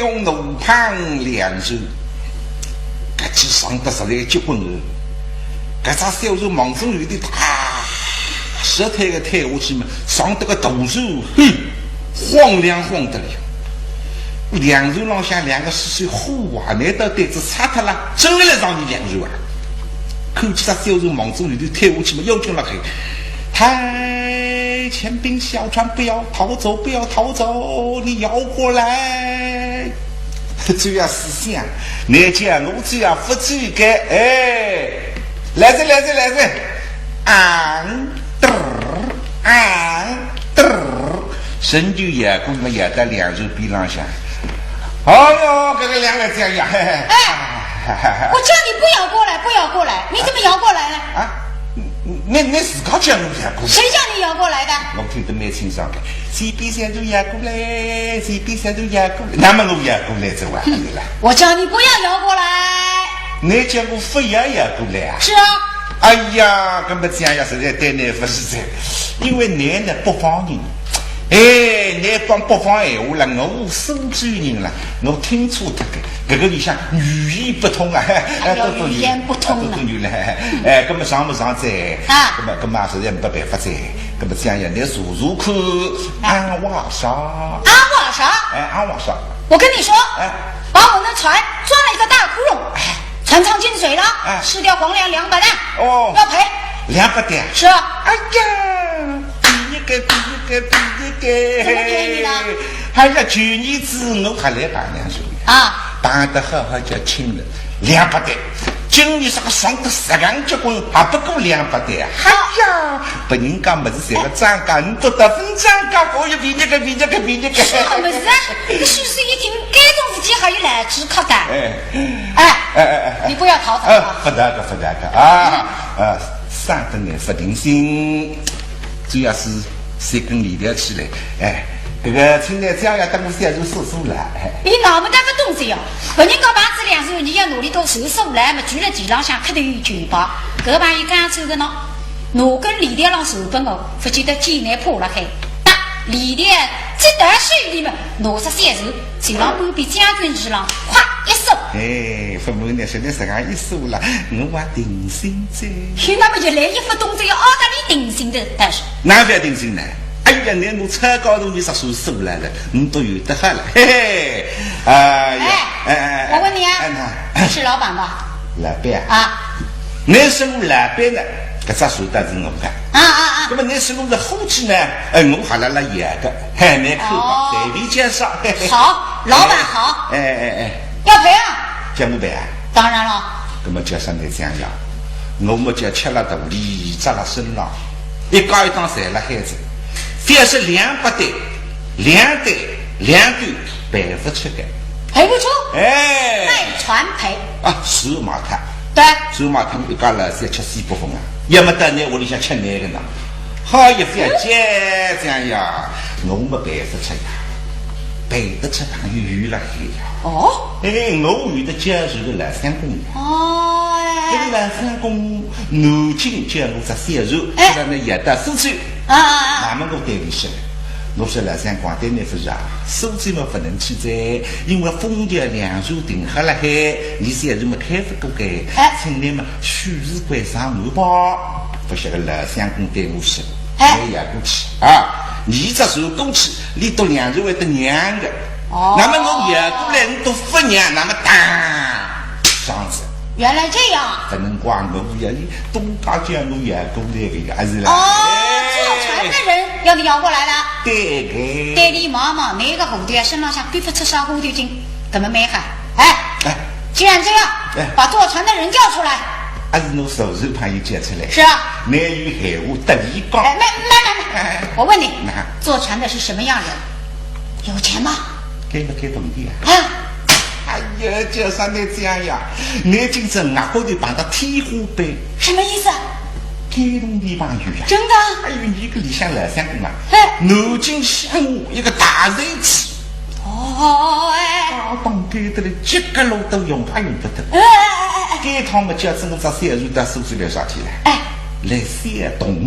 用怒胖两手，搿去上得实在结棍了。搿只小手忙中有的大舌头个推下去嘛，上得个大手，晃亮晃得了。两手浪下两个水呼啊，难道对子擦脱了，真的来让你两手啊！看起他小手忙中有的推下去嘛，又进了黑。嗨，前兵小船不要逃走，不要逃走，你摇过来。主要是想，你讲我只要不去给，哎，来着，神就也过么也在两手臂上下。哎呦，这个两个这样，哎，我叫你不要过来，不要过来，你怎么摇过来呢？啊？你自个讲我摇过来？谁叫你摇过来的？我听得蛮清爽的。谁比谁都摇过来，谁比谁都摇过来。那么我摇过来就完了。我叫你不要摇过来。你叫我非要摇过来啊？是啊。哎呀，根本这样呀，实在对你不实在，因为你呢北方人。哎，你讲北方闲话了，我苏州人了，我听错他个，这个里向语言不通啊，语言不通了，了，哎，根本上不上在啊，根本实在没办法在，根本这样呀，你如看安瓦沙，哎，安瓦沙，我跟你说，哎，把我那船钻了一个大窟窿，船舱进水了，哎，失掉黄粱200担，哦，要赔200担，是啊，哎呀。第一个，怎么给你的？还要去年子我还来办2手啊，办得好好叫清了200担。今年是个上得10万结棍，还不够200担。哎呀，不人家么子这个涨价，你都得分涨价，我又比那个。什么么子啊？你叔叔一听，这种事情还有来只可的。哎，你不要逃走啊！不得个啊！上得呢不定心。主要是谁跟李调起来？哎，这个现在这样要等我小手收了。你哪么得不动这样？不人家把这2手，你要努力都收来嘛，举了地上向磕头举报，各把一干走的呢。我跟李调让手本哦，不记得艰难破了开。李调这段水里面拿着3手，就让半边将军之上，哗一收。哎，父母呢现在这样一收了，我还定心在。那么就来一副动作要奥地利定心的，但是哪不要定心呢？哎呀，你我车高头你啥时候收来了？你都有得好了，嘿嘿。哎，我问你啊，你是老板吧？老板啊，你是我老板呢？这啥手段是我干？那么你是我的伙计呢？我还来演个，还没看吧？随便介绍。好，老板好。哎，要赔啊？叫我赔啊？当然了。那么叫上你这样呀？我们叫吃了肚里，扎了身上，一高一档塞了孩子，凡是200担，2吨赔不出的。赔不出？哎，卖船赔啊，10马滩。对，10马滩一家了3吃4不分啊，要么到你屋里向吃那个呢，好一番接这样呀，我没赔不出呀，赔得出他有了黑呀。哦，哎，我有的接受的蓝山公呀。哦，这个蓝山公南京叫我这3手，后来呢也到苏州，那么我对不起了。我说蓝山公对你不是啊，苏州嘛不能去在，因为封建2手定好了海，你3手嘛开不过给，请你们许是归上我吧，不晓得蓝山公对我说，我也过去啊，你这手过去，你都2手会得娘的。那么我也过来，你都不娘，那么当上子。原来这样，不能怪我呀！东大江我也过来的，还是啦。坐船的人要你摇过来的。对个。对你妈妈那个蝴蝶身上像背不出啥蝴蝶精，怎么没喊？哎，既然这样，把坐船的人叫出来。还是我手手朋友叫出来。是啊。没有海话得一讲。没，我问你，坐船的是什么样人？有钱吗？给不给同意啊？哎呀，叫啥你这样呀？你今朝牙高头碰到天花板，什么意思？天动地旁有呀！真的？还有你个里向蓝山公啊，南京香一个大人气。大当给的了，几个路都用还用不得。这趟嘛，叫这个这3手到苏州来啥天了？来小洞。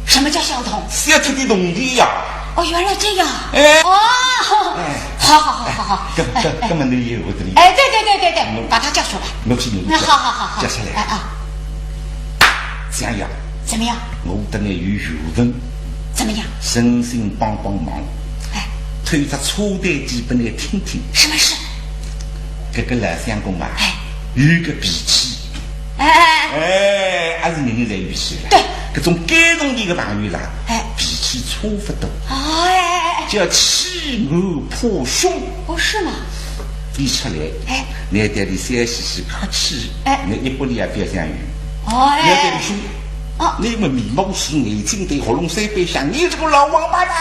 什么叫小洞？小洞的洞地呀！哦，原来这样。哎，哦，好。根本你有的你。哎，对，把他叫出来。我去你。好。叫出来。这样。怎么样？我等你有缘分。怎么样？诚心帮忙。哎，推着粗带基本来听听。什么事？这个老相公啊，有个脾气。还是人在语气了。对，这种感动你的朋友啦，脾气差不多。叫欺我破胸。哦，是吗？一出来，你对你笑嘻嘻客气，你一般你也不要相遇。你对你凶，你们面目是眼睛对喉咙三杯香，你这个老王八蛋！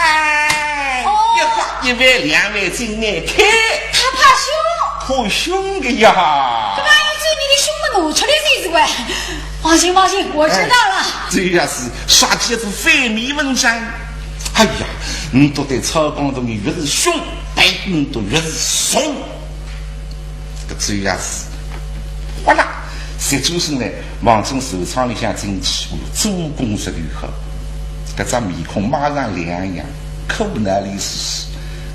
一花一万两万真难看。他怕凶，破胸的呀。干嘛要做你的胸的挪出来才是怪？放心，我知道了。这要是刷几次反面文章，哎呀，你都对草纲中越是凶，对你都越是怂。这最要是，完了。19岁呢，往从手厂里向进去，做工实力好，这张面孔马上亮样，可不哪里是？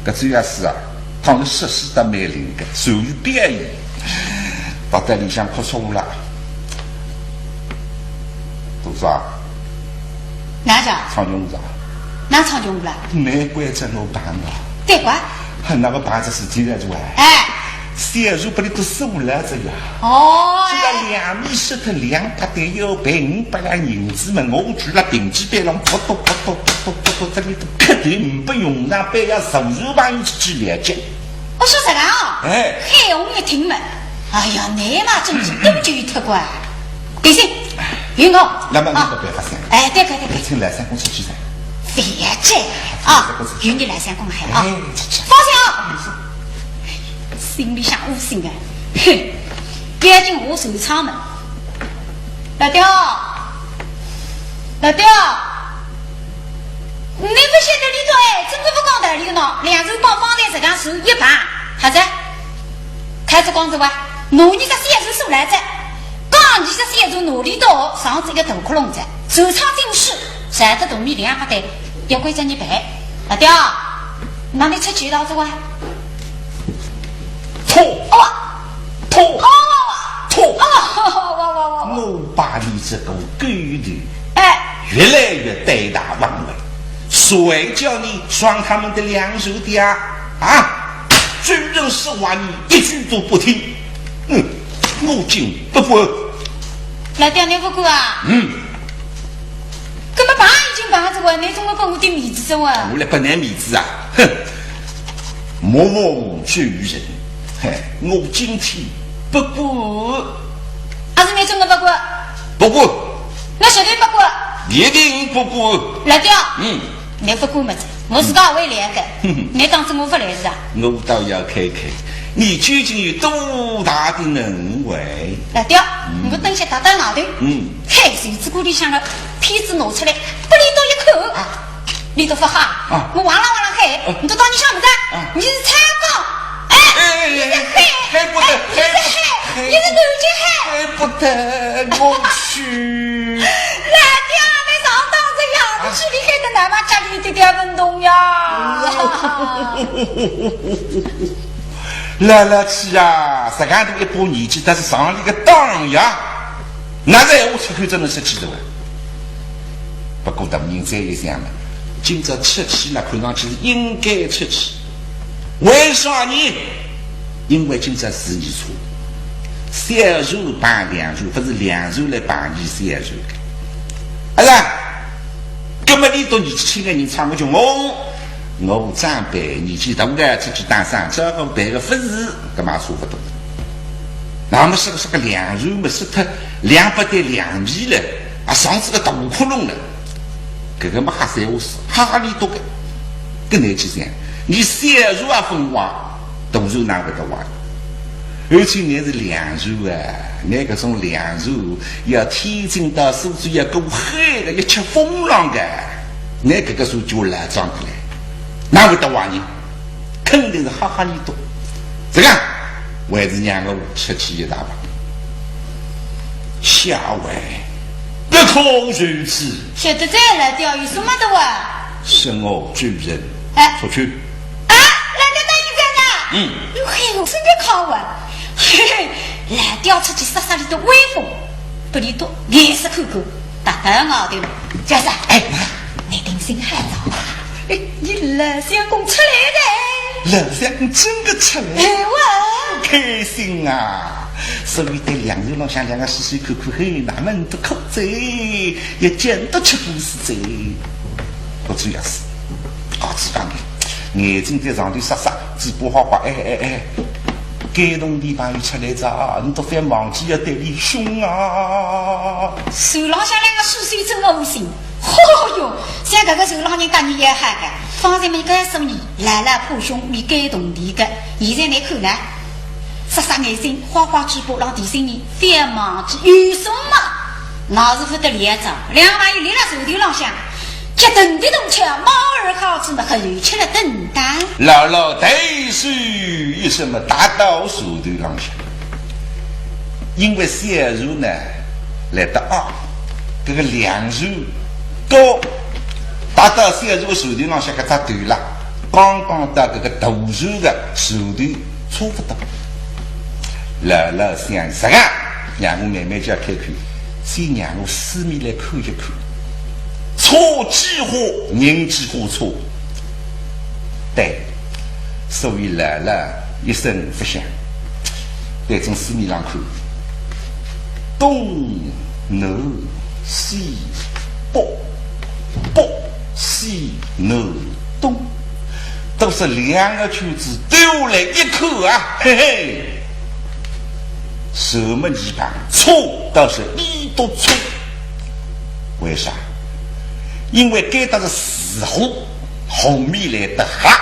这最要是啊，他们实施的蛮灵的，属于表演，到这里向哭出了。多少？哪家？唱军务哪唱军务了？难怪这我办了。对关？那个办这事情在做销售不里都收了这呀！这个2米10头200对腰背500两银子嘛，我住了平基板上，不多，这里都肯定不用让别要手术帮去了解。我说这个海红一听嘛，哎呀，你嘛真是都就特乖。对行，有我。那么你个办法噻？对。请来三公出去噻。别这有你来三公还放心心里想无心毕竟我手长嘛。老刁，你不晓得里头真的不讲道理的呢，2手帮放在这个手一盘，好子，开始光子哇，努力个线手手来着，刚你个线手努力到上这个头窟窿子，手长正式，晒得动力200对，要归着你赔。老刁，那你出去到这哇？我把你这个狗女越来越胆大妄为，谁叫你双他们的2手的军人实话你一句都不听，我竟不服。老刁你不过根本爸已经把这个你怎么把我的面子走啊？我来不拿面子哼，莫忘旧人，我今天不过。还是你真的不过？不过。那绝对不过。一定不过。老刁，你不过么子？我是个为2个，你当真我不来是啊？我倒要看看你究竟有多大的能为。老刁，我等下打打脑袋。海水之锅里向的片子拿出来，不离到一口你都不好我忘了海，你都当你想不着你是参考你是海不得你是南极海不得我去老刁你上当这样去离开的哪怕家里的点运动呀来去啊这个都一把年纪但是上了一个当呀那在我出口真的是记得了不过等您再一想了今朝出去了看上去是应该出去为啥呢因为今朝是你错销售办2手不是2手来办你销售好了根本你都年纪轻的人唱不就我长辈年纪大的出去打上这个办个不是干嘛说不懂那么是个2手嘛是他200对2米了上次个大窟窿了这个嘛还是我是哈里多个跟你去讲你销售分化都是拿不到话而且你是2手那个种2手要提进到手指要够黑的要吃风浪的那个时候就来装过来拿不到话呢肯定是哈哈里多这个还是让我出去一大把下位不可如此晓得再来钓鱼什么的哇是我主人出去。来个等一阵啊！嘿呦，真的考完，嘿嘿，来调出去杀杀你的威风，不离多也是看看，大胆我的家长，你定心还早，你老相公出来的，老相公真的出来，我开心啊！所以对两人老乡两个细细看看，嘿，哪门都口嘴，也见得出故事嘴。我主要是，知道你眼睛在上头杀杀，嘴巴花花，感动地方又出来着，你都反忘记要对你凶啊！手老乡两个细细真无心，哟，像这个手老人家你也害个，方才没敢说你来了破凶，没感动地个，现在你看来。杀杀眼睛，花花直播让提醒你，反忘记有什么？那是不得连着，两万一立了手头浪向，结等的动车，猫儿好子们后吃了等待。姥姥对是有什么打到手头浪向？因为小肉呢来得这个两肉高，打到小肉手头浪向给它对了，刚刚到这个大肉的手头差不多。姥姥想啥个？让我慢慢叫开口，先让我四面来看一看。错几花，人几花错。对，所以姥姥一声不响，在从四面上看，东南西北，北西南东，都是两个圈子丢来一口啊，嘿嘿。什么地方错倒是一都错，为啥？因为该到是死虎后面来的哈，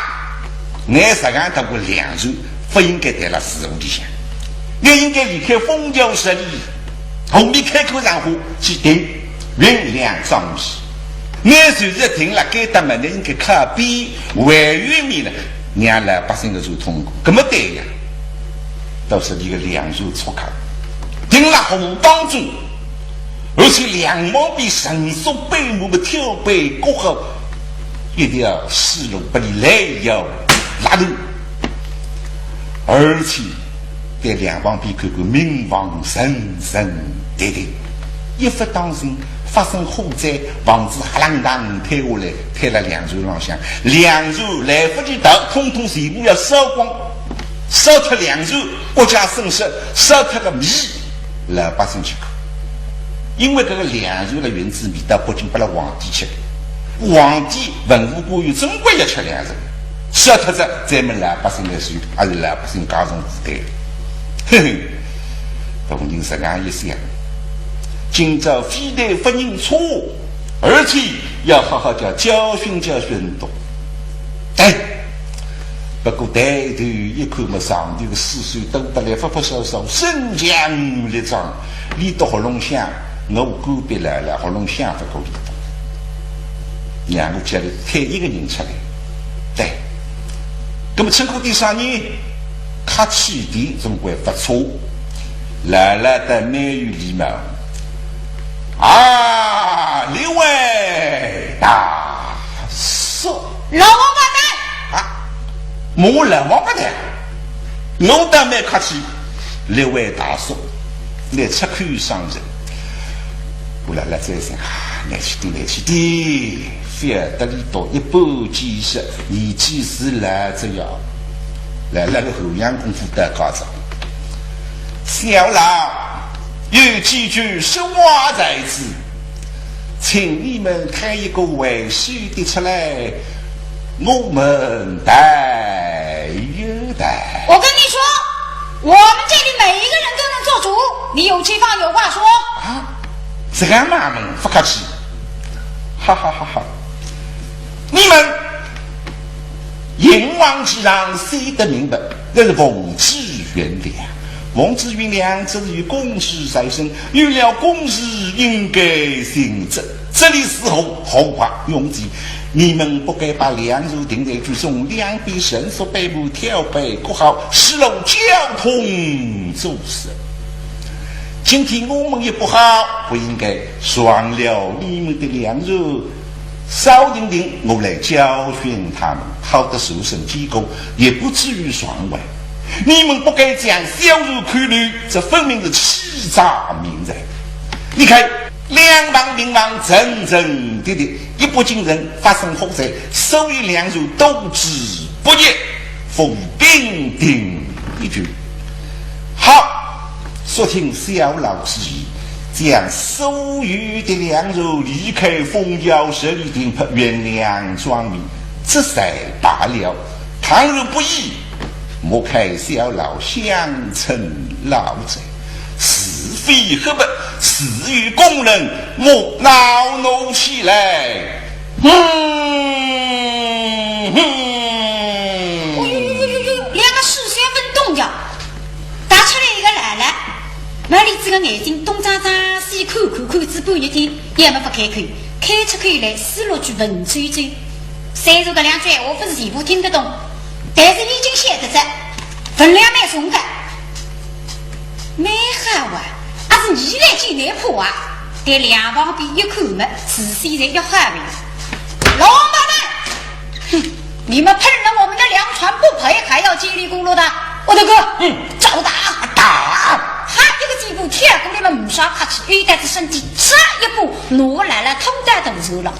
俺实干到过两周，不应该在了死虎底下，也应该离开封教势力，后面开口让话去顶云两张皮，俺随时停了，该到门呢应该靠边外院面呢，让老百姓的就通过，这么对呀？都是一个两手错开，顶了红帮助，而且两毛比神速背目的跳背过后，一定要思路不离来要拉动，而且在两方比看看民望神神对对，一夫当心发生火灾，房子哈啷当推下来，推了两手浪向，两手来不及到，通通全部要烧光。烧脱两手，国家损失；烧脱个米，老百姓吃苦。因为这个两手的原子米到北京把了皇帝吃，皇帝文武官员总归要吃两手，烧脱着咱们老百姓来受，还是老百姓加重负担。嘿嘿，东人实干一想，今朝非但不认错，而且要好好叫教训教训懂。对。不过抬头一看嘛，上头个四岁都得来发发烧烧，身强力壮，离到喉咙响，我隔壁来了，喉咙响不够力道。让我家里推一个人出来，对，那么趁过第三年，客气点总归不错，来了的美语礼貌啊，两位大叔，老王八蛋。我老王八蛋，我倒蛮客气。六位大叔来吃口伤人，我来再想来去的来去的，非要得里多一把技术，你即是来这样，来那个后阳功夫得高招。小老有几句实话在此，请你们开一个玩笑的出来。我们待有待。我跟你说，我们这里每一个人都能做主，你有地方有话说啊！这个妈们不客气，哈哈哈哈！你们阎王之让谁得明白？那是奉旨原谅，奉旨原谅，这是有公事在身，有了公事应该行责。这里时候豪华拥挤。你们不该把两手停在居中，两边伸缩背部跳背过好，使路交通阻塞。今天我们也不好，不应该双了你们的两手，稍停停，我来教训他们，好的受审机构也不至于爽歪。你们不该将小人看绿，这分明是欺诈民财。你看，两旁民王整整的的，一不惊人发生火灾，手与两手斗之不业，奉兵丁一句。好，说听小老之意。将所有的两手离开封教舍利亭，原谅庄民，这才罢了。倘若不义，莫开小老相称老贼，是非何不？死于公人，莫恼怒起来。两个视线稳动着，打出来一个来了。那里这个眼睛东张张西看看，看只半日天也没法开口，开出口来思路句文绉绉。虽说这两句我不是全部听得懂，但是已经写得着，分量蛮重的。没好啊，还是你来进来破啊！在两旁边一看嘛，仔细在一哈位，老王八蛋！哼，你们碰了我们的粮船不赔，还要叽里咕噜的，我的哥，照打打！哈一个几步跳过来嘛，唔少客气，一袋子身体唰一步挪来了，通带头走了。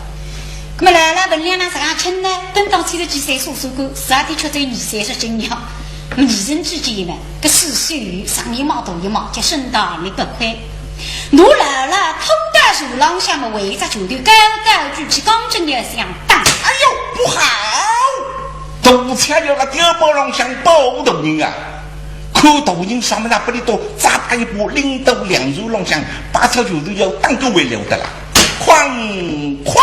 那么来了本两呢是干亲呢，等到七十几岁数过，12的却在20-30斤了。女人之间呢，个四岁鱼上一毛多一毛，就升到100块。挪来了，通带手浪下面围着球队高高举起，刚正的想打。哎呦，不好！都抢了碉堡浪向包头人啊！看抖音上面那不里多扎打一波，领导两手浪向，把车球都要当个为了的了。哐哐，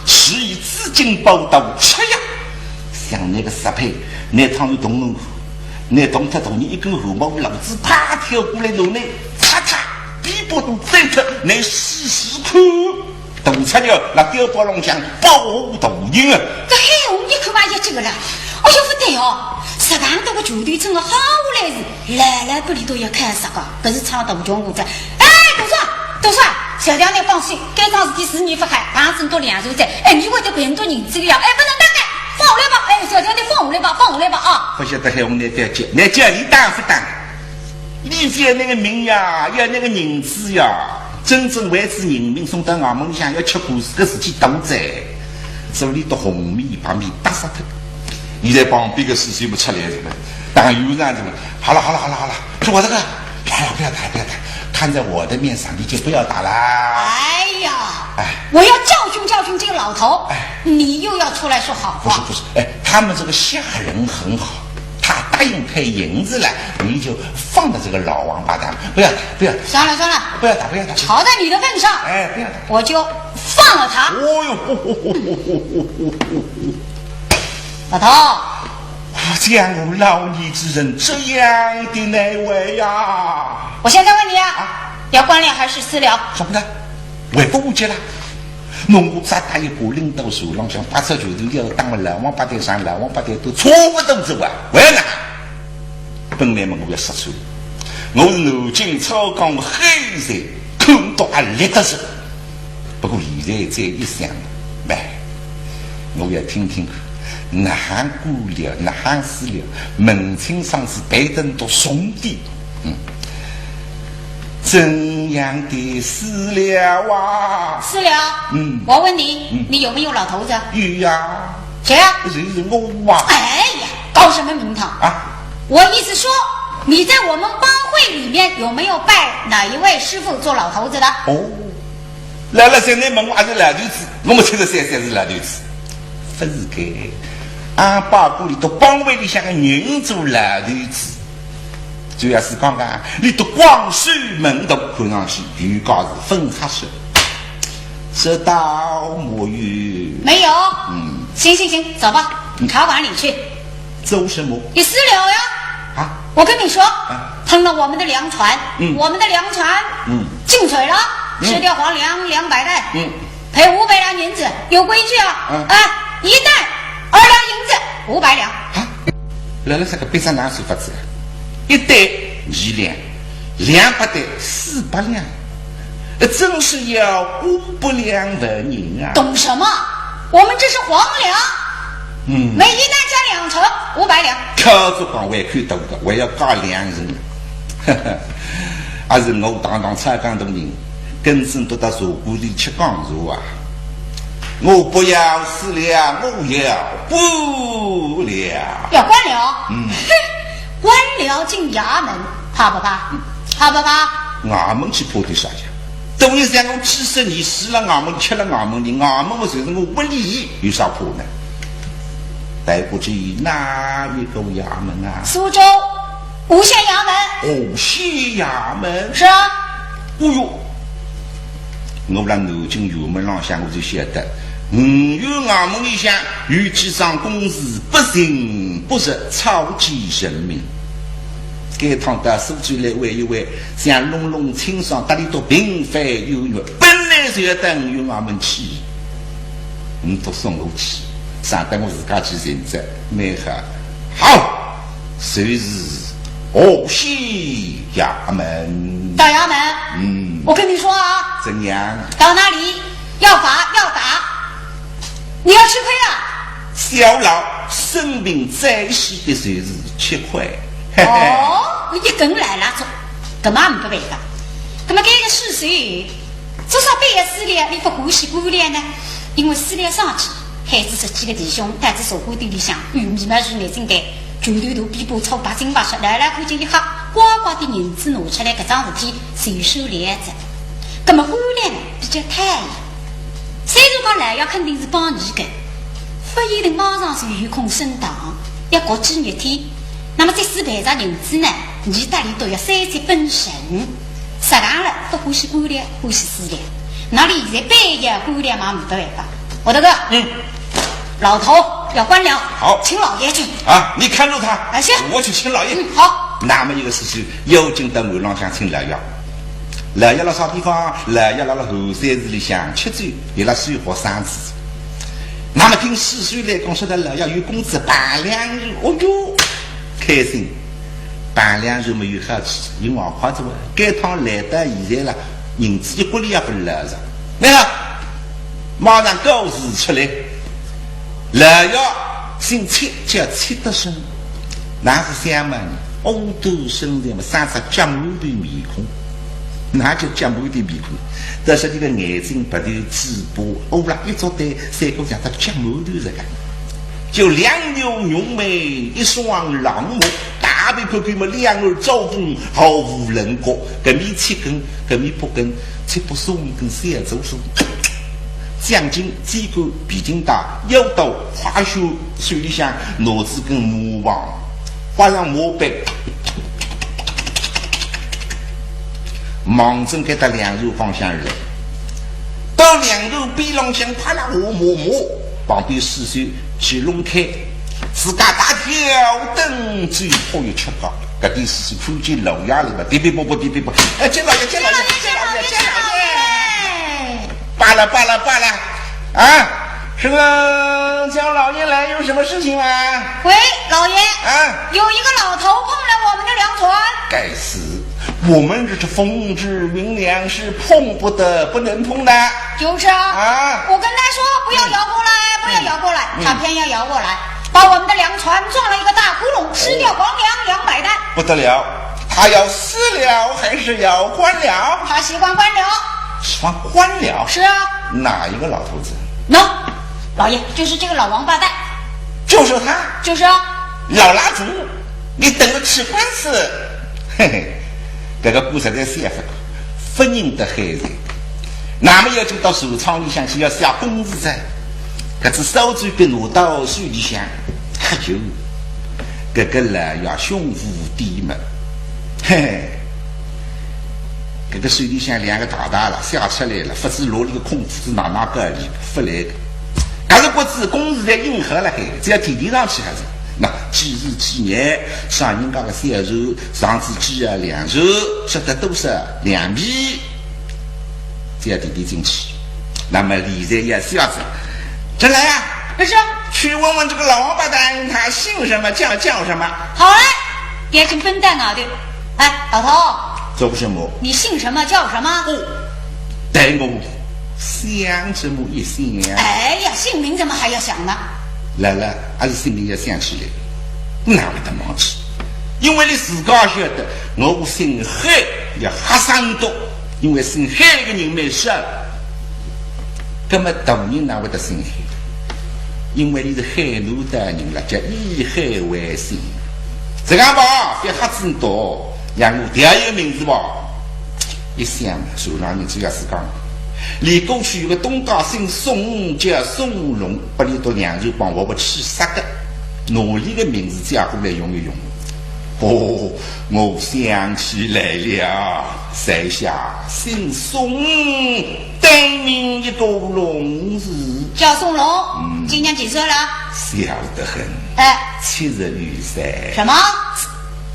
是以资金报道吃呀！像那个适配，那趟有动怒，那动他动你一根汗毛，老子啪跳过来弄你，嚓嚓，逼波都走出，那试看，都出了那碉堡浪向包抖音啊！这黑红一口嘛也这个了，哎呦不对哦！10万多个球队真的好来是来不里都要开始个，不是唱大江湖的。哎，多少，小条你放心，该桩事体是你不开，反正多2手在。哎，你会得很多人资料，哎，不能大概放我来吧，哎，小条你放我来吧啊！不晓得还我们来接，来接你当不当？你接那个命呀，要那个银子呀，真正为子人民送到俺们乡要吃苦这个事情都在，这里的红米把米打死他。你在旁边个事情不出来什么？当有人什么？好了，说我这个，不要打，看在我的面上，你就不要打了。哎呀，我要教训这个老头。你又要出来说好话？不是，他们这个下人很好，他答应赔银子了，你就放了这个老王八蛋，不要打。算了，不要打。瞧在你的份上，不要打，我就放了他。哦呦，老头，江湖老逆之人，这样的那位呀！我现在问你啊，要官僚还是私了？什么呢？为不误解了？弄个扎打一波领导手浪向把车球都要当了老王八蛋上，老王八蛋都错不动走啊！为哪？本来嘛，我要说出来，我是南京超江黑人，看到啊立得是。不过现在这一想，我要听听。哪行过了，哪行死了？门清上是白登都兄弟，怎样的死了啊？死了？我问你，你有没有老头子？有呀。谁啊？是我啊！哎呀，搞什么名堂啊？我意思说，你在我们帮会里面有没有拜哪一位师傅做老头子的？哦，来了3年门还是老头子，我们73岁是老头子，不是该。俺爸姑里头帮会里向个人做老头子，主要是刚刚里头光绪门头看上去预告是分黑色，这到没有？没有。行，走吧，茶馆里去。走什么？你私了呀？啊！我跟你说，碰了我们的粮船，我们的粮船，进水了，吃掉黄粮200袋，赔500两银子，有规矩啊！一袋2两银子，500两。来了这个悲伤哪说法子？一袋1两，200袋400两，真是要500两的银啊！懂什么？我们这是黄粮。每一担加2成，500两。靠着讲还看多的，我要加2人。还是我当参港的人，根正都到茶馆里吃钢茶啊！我不要死了，我要不了。要官僚？官僚进衙门，怕不怕？怕不怕？衙门去怕点啥呀？等于像我几十年死了衙门，吃了衙门的，衙门我就是我不理，有啥怕呢？带不起哪一个衙门啊？苏州吴县衙门。吴县衙门是啊。哦哟，我让南京衙门上向我就晓得，5月衙门里向有几张公事不行不实，草菅人命。该趟到苏州来玩一玩，像隆隆清爽，大里都平凡有约，本来就要到5月衙门去，你都送我去。上得我自家去寻找，没好，谁是吴县衙门？到衙门，我跟你说啊，怎样？到那里要罚要打，你要吃亏啊！小老生病在西的谁是7块？哦，一根来了走，干嘛不背的？那么这个是谁？至少背死了，你不欢喜过了呢？因为死了上去。孩子这几个弟兄带着茶馆店里向玉米嘛是眼睛盖，拳头头比把草把金把说来来看见一下，呱呱的银子拿出来，搿桩事体随手连着。那么官来呢比较太阳，虽然讲来要肯定是帮你的，不一定马上就有空升档，要过几日天。那么这4赔上银子呢，你大里都要3节本神，适当了不欢喜官来，欢喜私了。哪里现在半夜官来嘛没办法。我大哥，老头要官僚，好，请老爷去啊！你看着他，行，我去请老爷。好。那么一个事情，有进到门廊向请老爷。老爷到啥地方？老爷到了后山寺里向吃酒，给了水火3次。那么听4岁来讲，说的老爷有工资半两肉，哦哟，开心。半两肉没有好吃，有王花子。该趟来到现在了，银子一骨里也不捞着，没了。马上告示出来，老爷姓戚，叫戚德生，那是相嘛呢？欧斗身材嘛，生出江湖的面孔，那叫江湖的面孔。但是这个眼睛不头嘴巴，欧了一撮对三个像他江湖的这个，就2绺浓眉，一双狼目，大鼻口口嘛，2耳招风，毫无棱角，搿面7根，搿面8根，7不松跟3走松。将军机关比劲大，腰刀花袖水里向脑子跟魔王画上魔背，忙正给他2手方向热，到2手背浪向啪啦磨，旁边4岁去弄开，自家大跳灯最后一吃高，搿第4岁看见老爷了吧？别，哎，见老爷，罢了，啊！是个叫老爷来，有什么事情吗？喂，老爷，啊，有一个老头碰了我们的粮船。该死，我们这是风之云粮，是碰不得，不能碰的。就是啊，我跟他说不要摇过来，他偏要摇过来，把我们的粮船撞了一个大窟窿，吃掉黄粮200担。不得了，他要私了还是要官了？他喜欢官僚。喜欢官僚？是啊。哪一个老头子？老爷就是这个老王八蛋。就是他？就是啊。老拉主，你等着吃官司？嘿嘿，这个故事在写法，不认得孩子。那么要就到手仓里向去要下工资噻，可是手指被拿到水里向，喝酒，这个老爷胸无地门，嘿嘿。这个水里向2个大了下出来了，不是落了个空裤子哪个里不来的，但是国子公司在硬核了，只要天上去还是那几日几年上人家的销售，上次几啊2手，说的都是2米，只要地进去，那么理财也是要子，真来呀？不是，去问问这个老王八蛋，他姓什么叫什么？好嘞，眼睛笨蛋啊的，哎，老头。做不什么？你姓什么叫什么？带我想这么一想，哎呀，姓名怎么还要想呢？来了，还是心里要想起来，哪会得忘记？因为你自家晓得，我姓海要黑山多，因为姓海的人没少。那么大人哪会得姓海？因为你是海南的人了，叫以海为姓。这样吧，别瞎子多，让我第二个名字吧。一想，手上人主要是讲，你过去有个东家姓宋，叫宋龙，把你到两州帮我不去杀个，努力的名字加过来用一用。哦，我想起来了，在下姓宋，对名一个龙字，叫宋龙。今年几岁了？小得很。哎，72岁。什么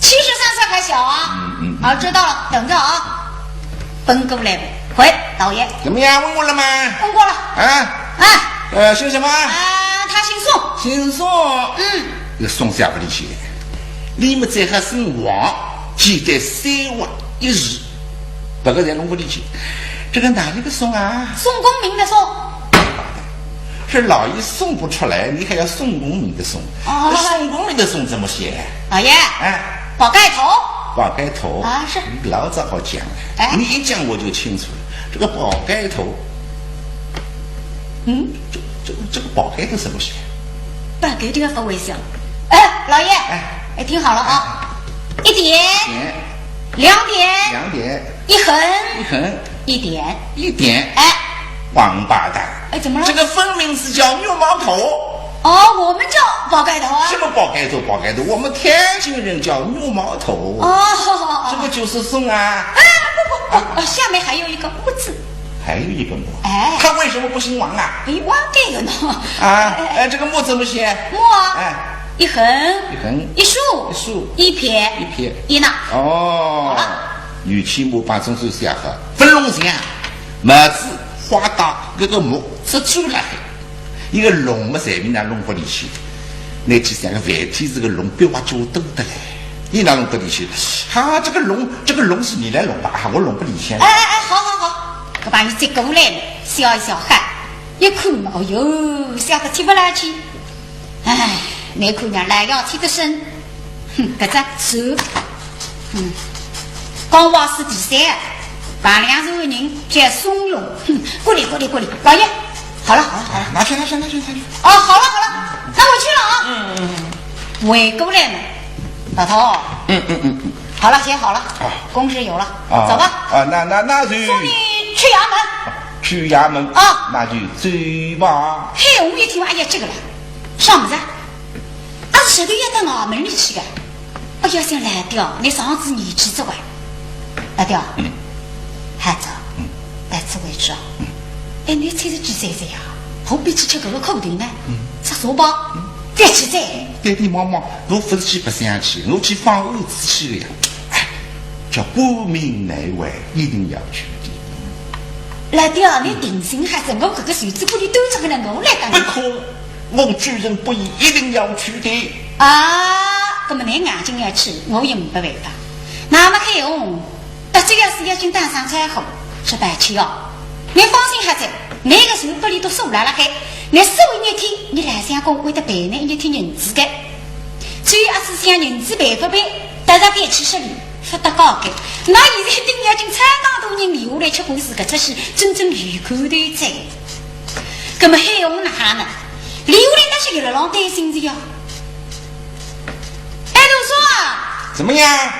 ？73岁还小啊？好，知道了，等着啊。奔过来，回老爷。怎么样？问过了吗？问过了。姓什么？他姓宋。姓宋。这个宋下不离去。你们这还姓王，记得3王1日，不过在弄不离去。这个哪里的宋啊？宋公明的宋。是老爷送不出来，你还要宋公明的宋。宋公明的宋怎么写？老爷，宝盖头。宝盖头啊，是老早好讲了。你一讲我就清楚了。这个宝盖头，这个宝盖头怎么写？宝盖头要发微笑。老爷，听好了啊，1点，2点，1横，1点，王八蛋！怎么了？这个分明是叫牛毛头。我们叫宝盖头啊。什么宝盖头？宝盖头，我们天津人叫牛毛头。这个就是宋啊。不，下面还有一个木字。还有一个木。他为什么不姓王啊？王这个呢？这个木怎么写？木，1横，1竖，1撇，1捺。好了。女妻木把中手下好，分龙线，木字花大，这个木是出来。一个龙嘛，随便拿龙不离去。那几三个外体是个龙，别话就都得来。你拿龙不离去？这个龙是你来龙吧？我龙不离去。好，我把你接过来，笑一笑哈。一看，哦哟，笑得提不来气。那姑娘来要提得深，搿只手，刚挖是第3，把2手的人叫松龙，过来，老爷。好了，拿去。好了，那我去了啊。回过来呢，老头。好了，写好了，公事有了，走吧。那就送你去衙门。去衙门啊，那就走吧。嘿，我一听，哎呀，这个了，上么子？是手头要到衙门里去的。我要想来掉，你上次你去这块，来掉。孩子，到此为止啊。你猜是几岁呀？何必去吃这个口头呢？吃说吧，别去在。爹爹妈妈，我不是去不想去，我去放儿子去了呀。叫不明内外，一定要去的。来掉，你定心还是我这个手指骨里都出来了，我来干。不可，我举人不义，一定要去的。那么你眼睛要去，我也没办法。那么开用，但这要是要进当上才好，是白去哦。你放心，孩子，每个手不里都收来了开。你收一天，你来想讲为的赔呢一天银子的。至于是想银子赔不赔，大家该去设立，不得高的。那现在定要进参当多人留下来吃回事，这是真正鱼口的在。那么还用哪呢？留来那些流浪担心的呀。都说怎么样？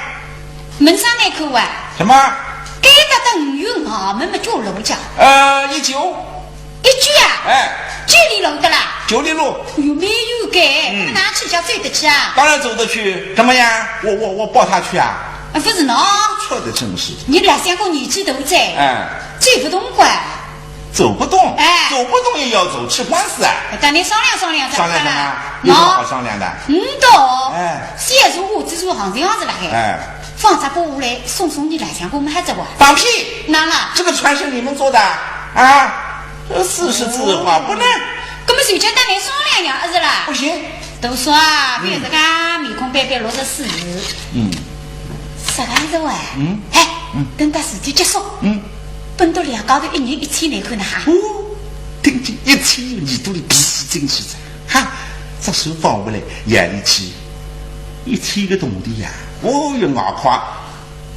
门上那口啊？什么？该得等于我们叫楼家。19。一句啊？9里路的啦。9里路。有没有给？我们拿去叫走得去啊？当然走得去。怎么样？我抱他去啊？不是喏。错的真是。你俩想过年纪都在。走不动quoi。走不动。走不动也要走，吃官司啊。跟你商量商量。商量什么？有什么好商量的？懂。先说我只说行这样子了还。放着不来送你来想过我们还在玩。放屁！哪了？这个船是你们做的啊？这事实之话不能。我们谁叫带来商量呀？是啦。不行。都说别这个面孔白白64日。啥个意思哇？等到时间结束。奔到两高头一年1000来块呢哈。哦，听见1000多的皮真是在，哈，这手放回来夜里去，1000个铜的呀，哦哟牙夸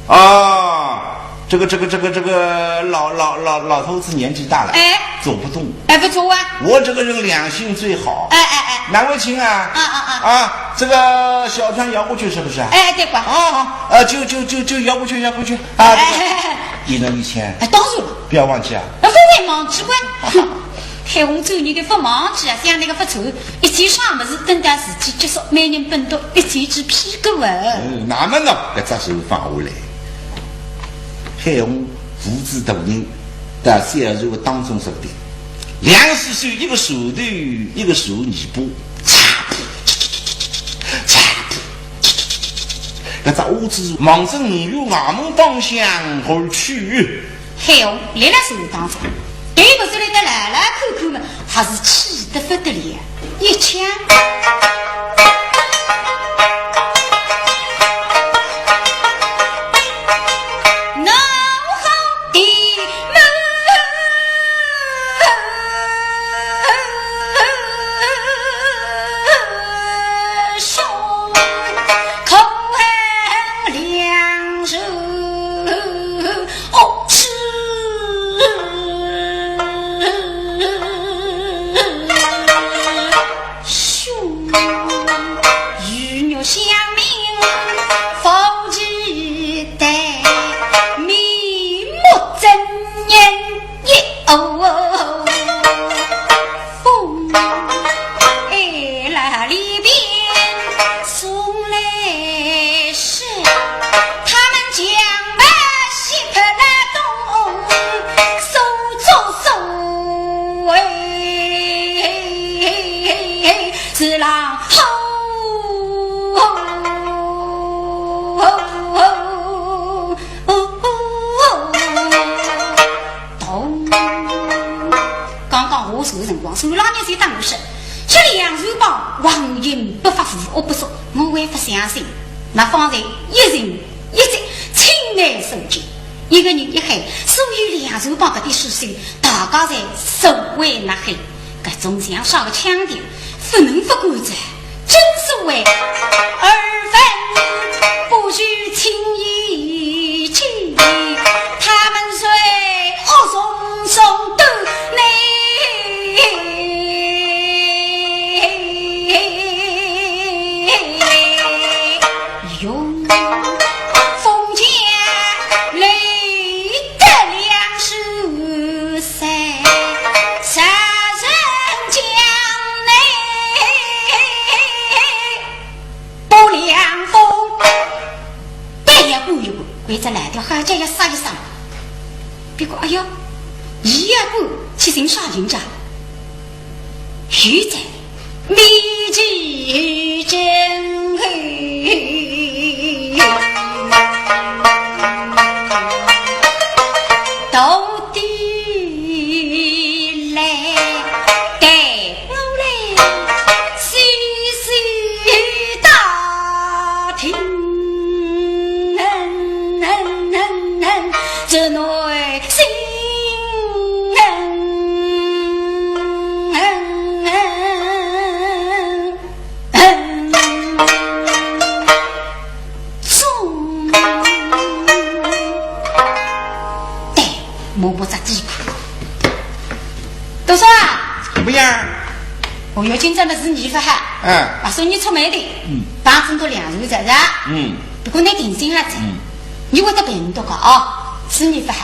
啊！这个老头子年纪大了，哎，走不动，哎，不错啊。我这个人良心最好，哎哎哎，难为情啊！啊，这个小船摇过去是不是？哎，对吧？就摇过去啊！一人1000，哎，当然了，不要忘记啊！不会忘记关。海红州你个不忘记啊，像那个不愁，一天上么是等待自己结束，每人奔到1000只屁股文。那么呢，搿只手放下来。海红父子大人在销售当中说的，2是手一个手头一个手泥巴，擦搿只屋子往正5路衙门方向而去。海红立在手当中，对不是来的来来口口们，还是气得不得了，一枪。相信那方才一人一只青梅手机，一个人一黑，所有2手帮搿点事情，大家在手为那黑，搿种像少个腔调，不能不管着，真是为二分不许轻易去，他们虽恶松松的为这来条好家要杀一杀，别个哎呦，一夜不去寻杀人家，现在密集真黑，到底来带我来细细打听。这内心中对摸摸着地裤都说怎么样？我要紧张的是你发哈，把说你出门的，把很多2手在这，不过你定心下子，你会得病多个啊。是你不好，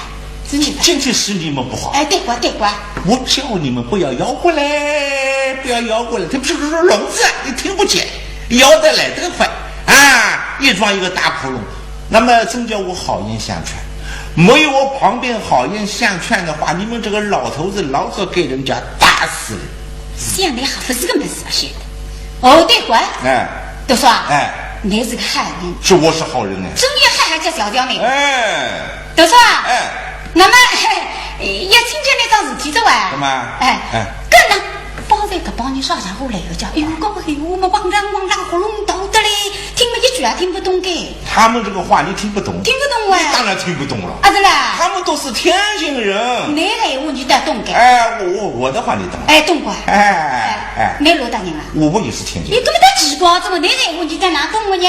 是你不好，今天是你们不好。哎，对瓜对瓜，我叫你们不要摇过来，不要摇过来，它不是聋子，你听不见，摇得来得快啊！一撞一个大窟窿。那么真叫我好言相劝，没有我旁边好言相劝的话，你们这个老头子老早给人家打死了。像你还不是个没事写的。哦，对瓜，都说你是个好人，是我是好人哎，终于还叫小刁民都说那么也听见那桩事体的哇，什么更能放在个帮你上下户来个叫，哎呦，搞个黑我们汪然呼隆叨的嘞，听了一句也听不懂嘅。他们这个话你听不懂？听不懂啊？你当然听不懂了。啊，对啦。他们都是天津人。你的话你得懂嘅。哎，我的话你懂。哎，懂过。哎，你罗大人啊？我也是天津。你根本在鸡巴子嘛？你的话你在哪懂我呢？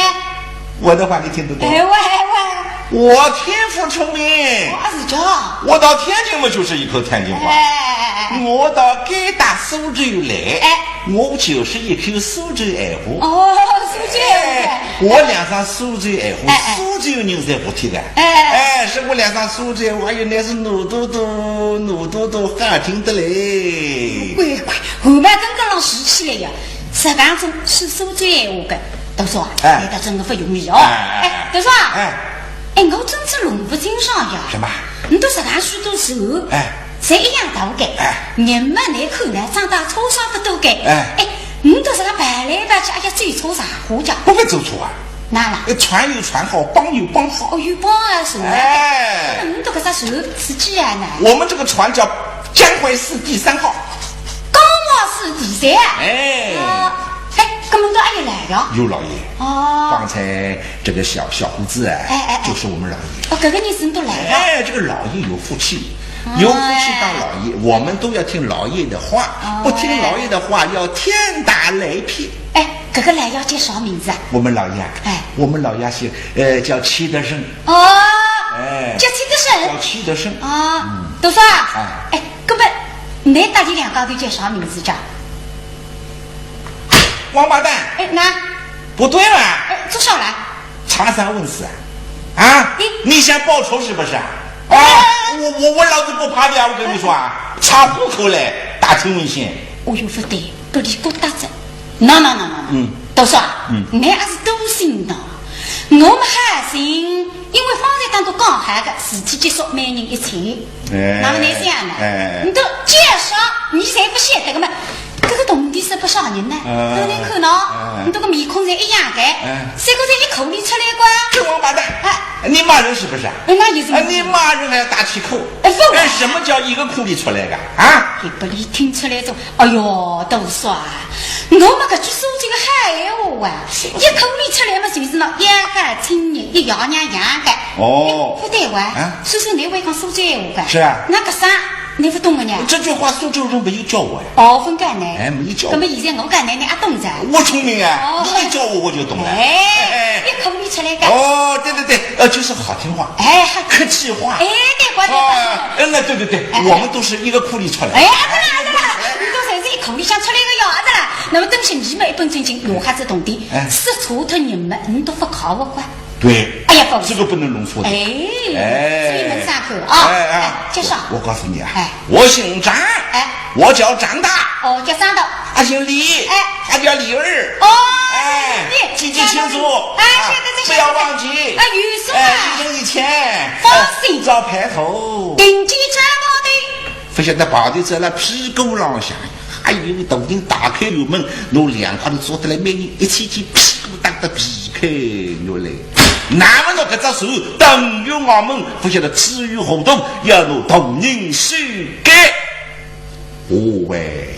我的话你听得懂？哎喂。我天赋聪明，我是这。我到天津嘛就是一口天津话。我到给打苏州来，我就是一口苏州闲话。哦，苏州闲话。我脸上苏州闲话，苏州人才不听的。是我脸上苏州话，原来是努多多好听的嘞。乖，后面刚刚拾起来呀，实际上是苏州闲话的。都说你的真的不容易哦。都说我真是龙不经上呀。什么？你都是俺许多时候谁一样大的人们来看呢，长大初上不多的你都是俺白来白去，哎呀，最初啥胡讲？不会走错啊。哪了？传有传好，帮有帮好。哦，有帮啊是。你都个啥时候是几啊呢？我们这个船叫江淮市第3号。高模市第3。根本都还有来了。有老爷。刚才这个小胡子就是我们老爷。这个人生都来了。这个老爷有福气，有福气当老爷，我们都要听老爷的话，不听老爷的话要天打雷劈。这个来要叫啥名字啊？我们老爷我们老爷是叫戚德生。叫戚德生。叫戚德生。都说根本你大姐两个都叫啥名字叫？王八蛋！那不对了。做啥了？长三问四你想报仇是不是我老子不怕的我跟你说查户口嘞，大庭问险。我又不对，不离过大着。那都说你还是多心的。我们还行，因为方才当做刚好的事体结束，每人一起。那么你想呢？你都介绍，你才不晓得个嘛？这个洞地是不少人呢，都能看到，你这个面孔是一样的，谁个在一口里出来过？这王八蛋！你骂人是不是？那意思？你骂人还要打起口？什么叫一个口里出来的你不里听出来种？哎呦，都说我们可去说这个海话一口里出来嘛，就是那一海青年一样样样的。不对所以说你会讲苏州话的。是啊。那个啥？你不懂的呢？这句话苏州人没有教我分干呢？没有教我。那么以前我干呢，你还懂着？我聪明你一教我就懂了。一口里出来的。对，就是好听话。客气话。对，那对，我们都是一个口里出来。对了，你都算是一口里想出来个样子了。那么东西你们一本正经，我还是懂的。是错他你们，你都不考我管。对，这个不能弄错的。所以门上口介绍。我告诉你我姓张，我叫张大。叫张大。他姓李，他叫李儿。记清楚。不要忘记。语数1人1000，放心找排头。定期转保的。不晓得跑的在那屁股上下，还有个头顶打开油门，弄2块都坐得来，每人一起屁股打得避开落来。那么那个这时候等于我们不晓得至于活动要弄同人修改喂